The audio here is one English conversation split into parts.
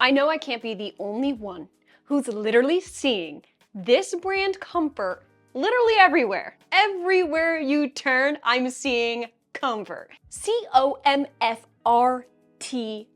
I know I can't be the only one who's literally seeing this brand Comfrt literally everywhere. Everywhere you turn, I'm seeing Comfrt. C-O-M-F-R-T,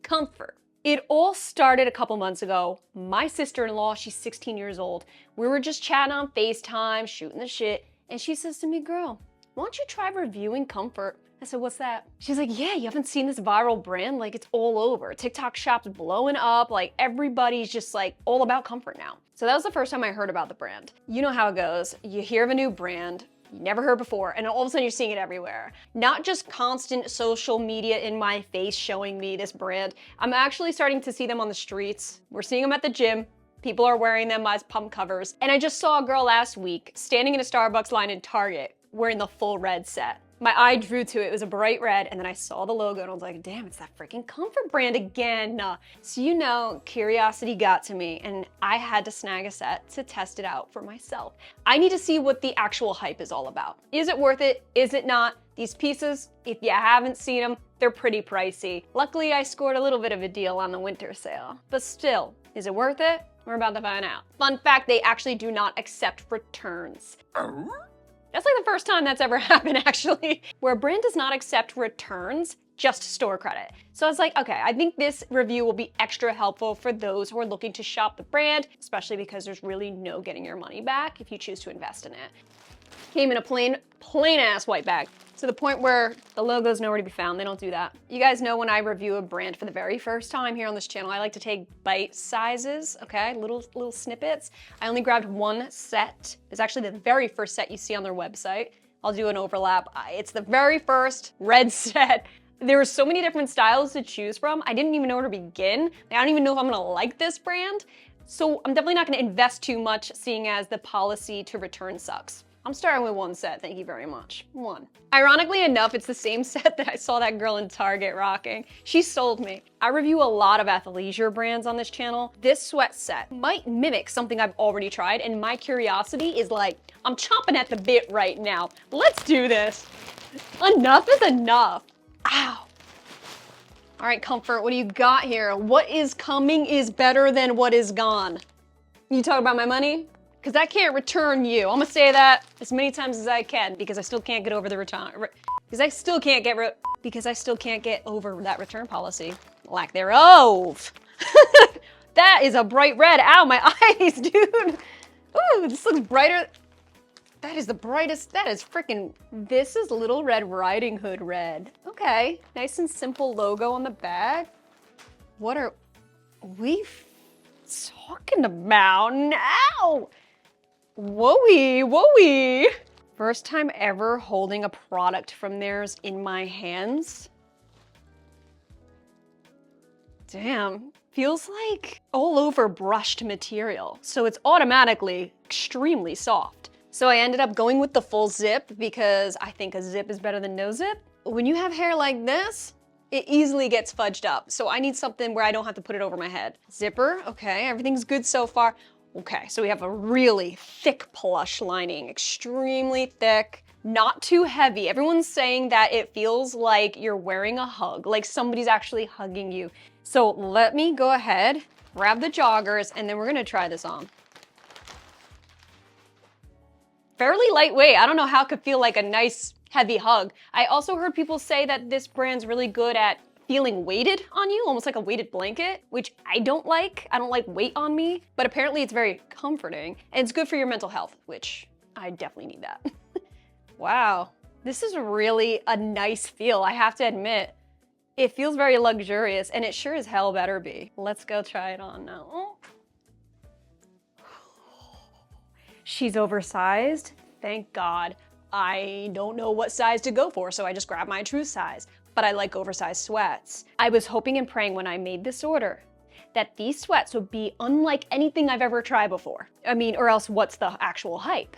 Comfrt. It all started a couple months ago. My sister-in-law, she's 16 years old. We were just chatting on FaceTime, shooting the shit, and she says to me, girl, why don't you try reviewing Comfrt? I said, what's that? She's like, yeah, you haven't seen this viral brand? Like, it's all over. TikTok shop's blowing up. Like, everybody's just like all about Comfrt now. So that was the first time I heard about the brand. You know how it goes. You hear of a new brand you never heard before, and all of a sudden you're seeing it everywhere. Not just constant social media in my face showing me this brand. I'm actually starting to see them on the streets. We're seeing them at the gym. People are wearing them as pump covers. And I just saw a girl last week standing in a Starbucks line in Target wearing the full red set. My eye drew to it. It was a bright red, and then I saw the logo and I was like, damn, it's that freaking Comfrt brand again. So you know, curiosity got to me and I had to snag a set to test it out for myself. I need to see what the actual hype is all about. Is it worth it? Is it not? These pieces, if you haven't seen them, they're pretty pricey. Luckily, I scored a little bit of a deal on the winter sale. But still, is it worth it? We're about to find out. Fun fact, they actually do not accept returns. That's like the first time that's ever happened, actually, where a brand does not accept returns, just store credit. So I was like, okay, I think this review will be extra helpful for those who are looking to shop the brand, especially because there's really no getting your money back if you choose to invest in it. Came in a plain ass white bag. To the point where the logo's nowhere to be found. They don't do that. You guys know when I review a brand for the very first time here on this channel, I like to take bite sizes, okay? Little snippets. I only grabbed one set. It's actually the very first set you see on their website. I'll do an overlap. It's the very first red set. There were so many different styles to choose from. I didn't even know where to begin. I don't even know if I'm gonna like this brand. So I'm definitely not gonna invest too much, seeing as the policy to return sucks. I'm starting with one set, thank you very much. One. Ironically enough, it's the same set that I saw that girl in Target rocking. She sold me. I review a lot of athleisure brands on this channel. This sweat set might mimic something I've already tried, and my curiosity is like, I'm chomping at the bit right now. Let's do this. Enough is enough. Ow. All right, Comfrt, what do you got here? What is coming is better than what is gone. You talk about my money? Because I can't return you. I'm gonna say that as many times as I can because I still can't get over the return. Because I still can't get over that return policy. Lack thereof. That is a bright red. Ow, my eyes, dude. Ooh, this looks brighter. That is the brightest. That is freaking. This is Little Red Riding Hood red. Okay, nice and simple logo on the bag. What are we talking about now? Whoa-wee, whoa-wee. First time ever holding a product from theirs in my hands. Damn, feels like all over brushed material. So it's automatically extremely soft. So I ended up going with the full zip because I think a zip is better than no zip. When you have hair like this, it easily gets fudged up. So I need something where I don't have to put it over my head. Zipper, okay, everything's good so far. Okay, so we have a really thick plush lining, extremely thick, not too heavy. Everyone's saying that it feels like you're wearing a hug, like somebody's actually hugging you. So let me go ahead, grab the joggers, and then we're gonna try this on. Fairly lightweight. I don't know how it could feel like a nice heavy hug. I also heard people say that this brand's really good at feeling weighted on you, almost like a weighted blanket, which I don't like. I don't like weight on me, but apparently it's very comforting and it's good for your mental health, which I definitely need that. Wow, this is really a nice feel, I have to admit. It feels very luxurious and it sure as hell better be. Let's go try it on now. Oh. She's oversized, thank God. I don't know what size to go for, so I just grabbed my true size. But I like oversized sweats. I was hoping and praying when I made this order that these sweats would be unlike anything I've ever tried before. I mean, or else what's the actual hype?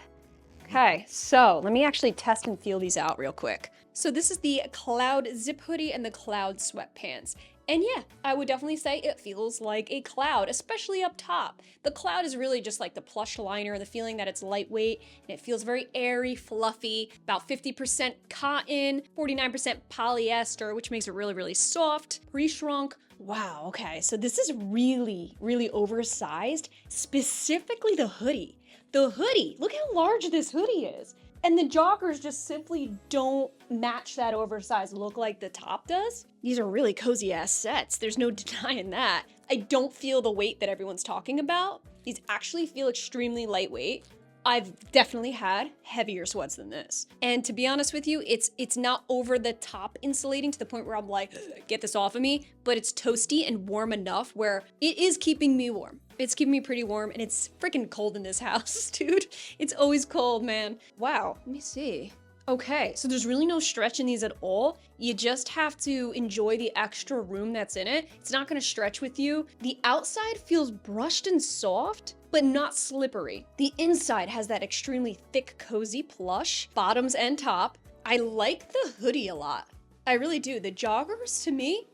Okay, so let me actually test and feel these out real quick. So this is the Cloud Zip Hoodie and the Cloud Sweatpants. And yeah, I would definitely say it feels like a cloud, especially up top. The cloud is really just like the plush liner, the feeling that it's lightweight, and it feels very airy, fluffy, about 50% cotton, 49% polyester, which makes it really, really soft, pre-shrunk, Wow, okay, so this is really, really oversized, specifically the hoodie. The hoodie, look how large this hoodie is. And the joggers just simply don't match that oversized look like the top does. These are really cozy ass sets. There's no denying that. I don't feel the weight that everyone's talking about. These actually feel extremely lightweight. I've definitely had heavier sweats than this. And to be honest with you, it's not over the top insulating to the point where I'm like, get this off of me, but it's toasty and warm enough where it is keeping me warm. It's keeping me pretty warm, and it's freaking cold in this house, dude. It's always cold, man. Wow, let me see. Okay, so there's really no stretch in these at all. You just have to enjoy the extra room that's in it. It's not gonna stretch with you. The outside feels brushed and soft, but not slippery. The inside has that extremely thick, cozy plush, bottoms and top. I like the hoodie a lot. I really do. The joggers, to me,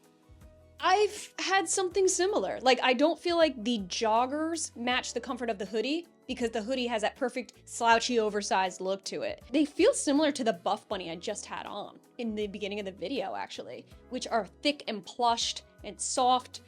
I've had something similar. Like, I don't feel like the joggers match the comfort of the hoodie because the hoodie has that perfect slouchy oversized look to it. They feel similar to the Buff Bunny I just had on in the beginning of the video, actually, which are thick and plushed and soft.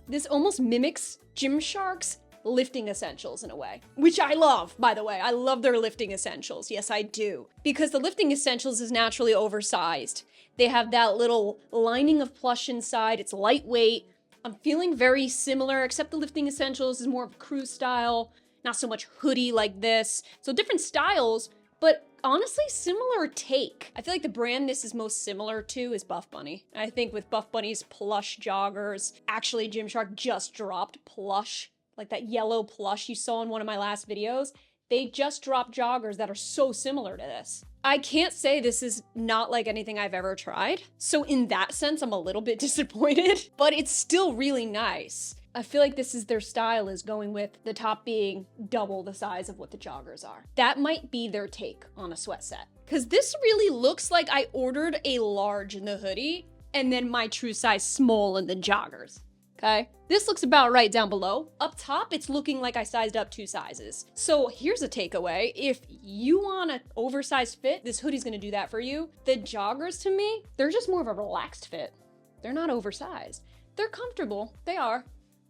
This almost mimics Gymshark's lifting essentials in a way, which I love, by the way. I love their lifting essentials. Yes, I do. Because the lifting essentials is naturally oversized. They have that little lining of plush inside. It's lightweight. I'm feeling very similar, except the lifting essentials is more of crew style, not so much hoodie like this. So different styles, but honestly, similar take. I feel like the brand this is most similar to is Buff Bunny. I think with Buff Bunny's plush joggers, actually Gymshark just dropped plush, like that yellow plush you saw in one of my last videos. They just dropped joggers that are so similar to this. I can't say this is not like anything I've ever tried. So in that sense, I'm a little bit disappointed, but it's still really nice. I feel like this is their style, is going with the top being double the size of what the joggers are. That might be their take on a sweat set. Because this really looks like I ordered a large in the hoodie and then my true size small in the joggers. Okay? This looks about right down below. Up top, it's looking like I sized up 2 sizes. So here's a takeaway. If you want an oversized fit, this hoodie's gonna do that for you. The joggers, to me, they're just more of a relaxed fit. They're not oversized. They're comfortable, they are.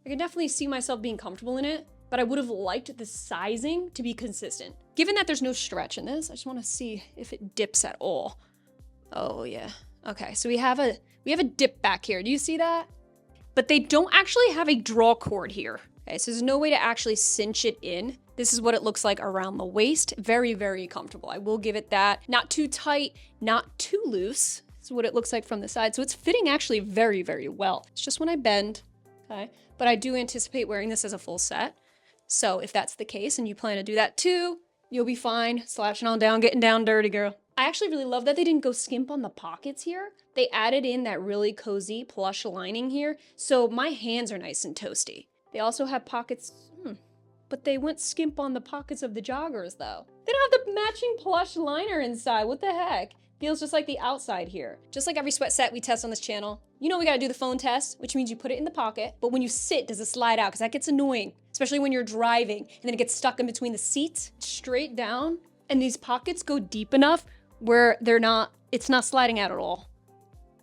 I can definitely see myself being comfortable in it, but I would have liked the sizing to be consistent. Given that there's no stretch in this, I just wanna see if it dips at all. Oh yeah, okay, so we have a dip back here. Do you see that? But they don't actually have a draw cord here. Okay, so there's no way to actually cinch it in. This is what it looks like around the waist. Very, very comfortable. I will give it that. Not too tight, not too loose. This is what it looks like from the side. So it's fitting actually very, very well. It's just when I bend, okay? But I do anticipate wearing this as a full set. So if that's the case and you plan to do that too, you'll be fine. Slouching on down, getting down dirty, girl. I actually really love that they didn't go skimp on the pockets here. They added in that really cozy plush lining here, so my hands are nice and toasty. They also have pockets, but they went skimp on the pockets of the joggers though. They don't have the matching plush liner inside, what the heck? Feels just like the outside here. Just like every sweat set we test on this channel, you know we gotta do the phone test, which means you put it in the pocket, but when you sit, does it slide out? Because that gets annoying, especially when you're driving, and then it gets stuck in between the seats, straight down, and these pockets go deep enough where it's not sliding out at all.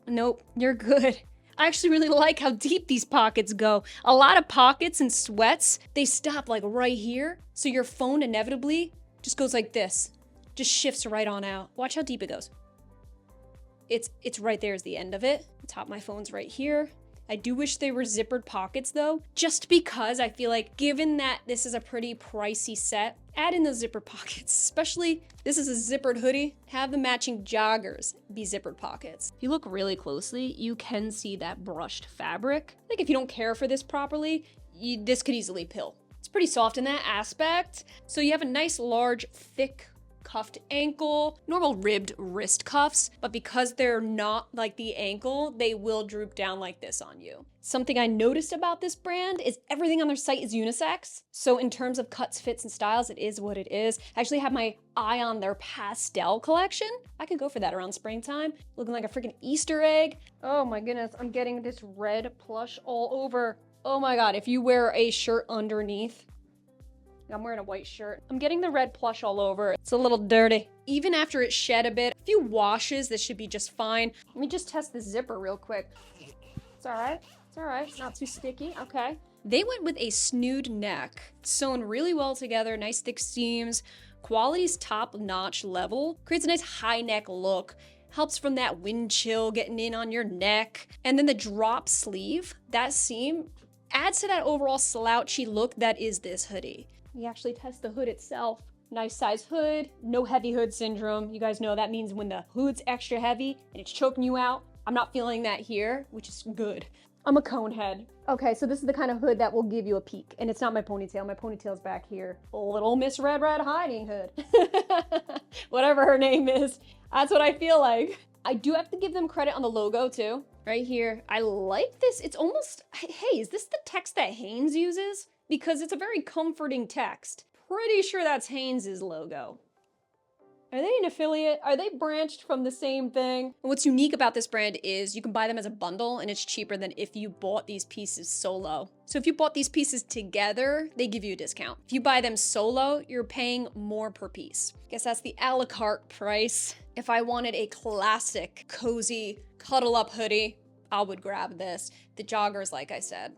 Nope, you're good. I actually really like how deep these pockets go. A lot of pockets and sweats, they stop like right here. So your phone inevitably just goes like this. Just shifts right on out. Watch how deep it goes. It's right there is the end of it. The top of my phone's right here. I do wish they were zippered pockets though, just because I feel like given that this is a pretty pricey set, add in those zipper pockets, especially this is a zippered hoodie, have the matching joggers be zippered pockets. If you look really closely, you can see that brushed fabric. Like if you don't care for this properly, this could easily pill. It's pretty soft in that aspect. So you have a nice large, thick, cuffed ankle, normal ribbed wrist cuffs, but because they're not like the ankle, they will droop down like this on you. Something I noticed about this brand is everything on their site is unisex. So in terms of cuts, fits, and styles, it is what it is. I actually have my eye on their pastel collection. I could go for that around springtime, looking like a freaking Easter egg. Oh my goodness, I'm getting this red plush all over. Oh my God, if you wear a shirt underneath, I'm wearing a white shirt. I'm getting the red plush all over. It's a little dirty. Even after it shed a bit, a few washes, this should be just fine. Let me just test the zipper real quick. It's all right. It's all right. Not too sticky. Okay. They went with a snood neck, sewn really well together, nice thick seams, quality's top-notch level, creates a nice high neck look, helps from that wind chill getting in on your neck. And then the drop sleeve, that seam, adds to that overall slouchy look that is this hoodie. We actually test the hood itself. Nice size hood, no heavy hood syndrome. You guys know that means when the hood's extra heavy and it's choking you out. I'm not feeling that here, which is good. I'm a cone head. Okay, so this is the kind of hood that will give you a peek. And it's not my ponytail. My ponytail's back here. Little Miss Red Hiding Hood. Whatever her name is. That's what I feel like. I do have to give them credit on the logo too. Right here. I like this. It's almost, hey, is this the text that Hanes uses? Because it's a very comforting text. Pretty sure that's Hanes's logo. Are they an affiliate? Are they branched from the same thing? And what's unique about this brand is you can buy them as a bundle and it's cheaper than if you bought these pieces solo. So if you bought these pieces together, they give you a discount. If you buy them solo, you're paying more per piece. Guess that's the a la carte price. If I wanted a classic, cozy, cuddle up hoodie, I would grab this. The joggers, like I said.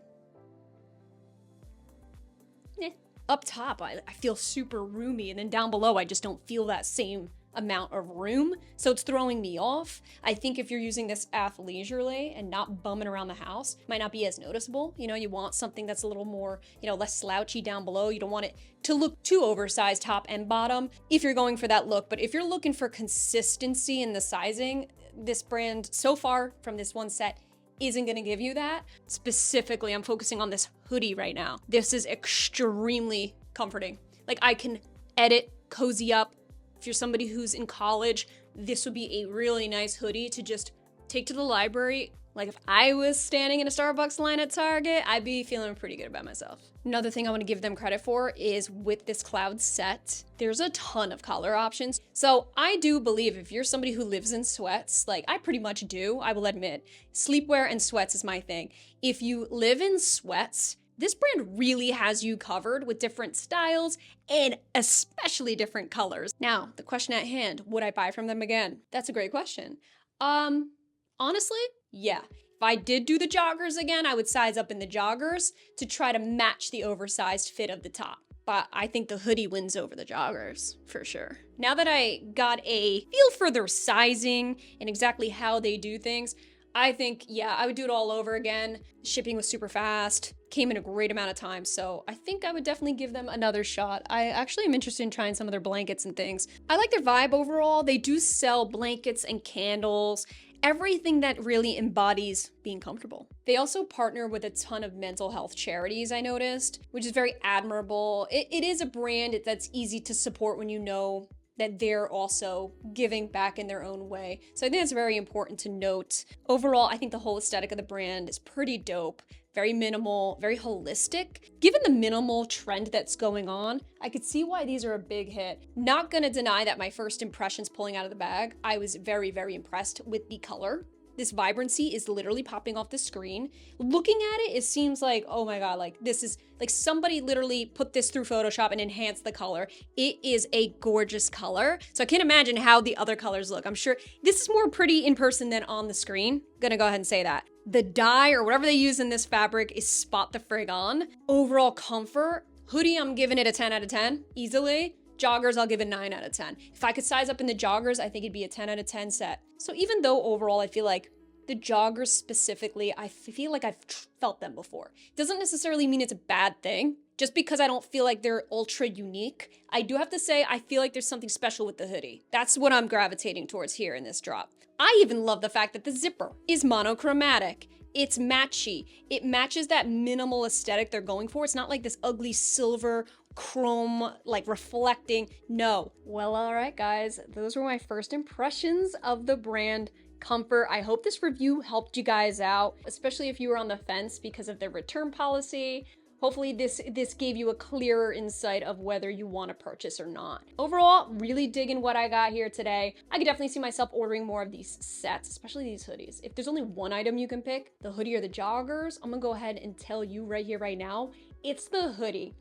Up top, I feel super roomy, and then down below, I just don't feel that same amount of room, so it's throwing me off. I think if you're using this athleisurely and not bumming around the house, it might not be as noticeable. You know, you want something that's a little more, less slouchy down below. You don't want it to look too oversized top and bottom if you're going for that look. But if you're looking for consistency in the sizing, this brand, so far from this one set, isn't gonna give you that. Specifically, I'm focusing on this hoodie right now. This is extremely comforting. Like, I can edit, cozy up. If you're somebody who's in college, this would be a really nice hoodie to just take to the library. Like, if I was standing in a Starbucks line at Target, I'd be feeling pretty good about myself. Another thing I want to give them credit for is with this cloud set, there's a ton of color options. So I do believe if you're somebody who lives in sweats, like I pretty much do, I will admit, sleepwear and sweats is my thing. If you live in sweats, this brand really has you covered with different styles and especially different colors. Now, the question at hand, would I buy from them again? That's a great question. Honestly, yeah. If I did do the joggers again, I would size up in the joggers to try to match the oversized fit of the top. But I think the hoodie wins over the joggers, for sure. Now that I got a feel for their sizing and exactly how they do things, I think, yeah, I would do it all over again. Shipping was super fast, came in a great amount of time, so I think I would definitely give them another shot. I actually am interested in trying some of their blankets and things. I like their vibe overall. They do sell blankets and candles, everything that really embodies being comfortable. They also partner with a ton of mental health charities, I noticed, which is very admirable. It is a brand that's easy to support when you know that they're also giving back in their own way. So I think it's very important to note. Overall, I think the whole aesthetic of the brand is pretty dope. Very minimal, very holistic. Given the minimal trend that's going on, I could see why these are a big hit. Not gonna deny that my first impressions pulling out of the bag, I was very, very impressed with the color. This vibrancy is literally popping off the screen. Looking at it, it seems like, oh my God, like this is like somebody literally put this through Photoshop and enhanced the color. It is a gorgeous color. So I can't imagine how the other colors look. I'm sure this is more pretty in person than on the screen. Gonna go ahead and say that. The dye or whatever they use in this fabric is spot the frig on. Overall comfort, hoodie, I'm giving it a 10 out of 10, easily. Joggers, I'll give it 9 out of 10. If I could size up in the joggers, I think it'd be a 10 out of 10 set. So even though overall I feel like the joggers specifically, I feel like I've felt them before. Doesn't necessarily mean it's a bad thing. Just because I don't feel like they're ultra unique, I do have to say I feel like there's something special with the hoodie. That's what I'm gravitating towards here in this drop. I even love the fact that the zipper is monochromatic. It's matchy. It matches that minimal aesthetic they're going for. It's not like this ugly silver chrome, like reflecting. No. Well, all right, guys. Those were my first impressions of the brand Comfrt. I hope this review helped you guys out, especially if you were on the fence because of their return policy. Hopefully this gave you a clearer insight of whether you want to purchase or not. Overall, really digging what I got here today. I could definitely see myself ordering more of these sets, especially these hoodies. If there's only one item you can pick, the hoodie or the joggers, I'm gonna go ahead and tell you right here, right now, it's the hoodie.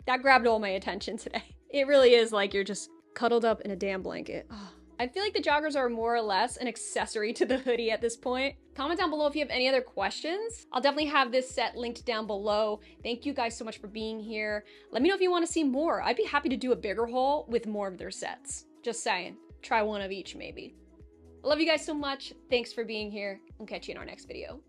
That grabbed all my attention today. It really is like you're just cuddled up in a damn blanket. Oh, I feel like the joggers are more or less an accessory to the hoodie at this point. Comment down below if you have any other questions. I'll definitely have this set linked down below. Thank you guys so much for being here. Let me know if you want to see more. I'd be happy to do a bigger haul with more of their sets. Just saying. Try one of each maybe. I love you guys so much. Thanks for being here. I'll catch you in our next video.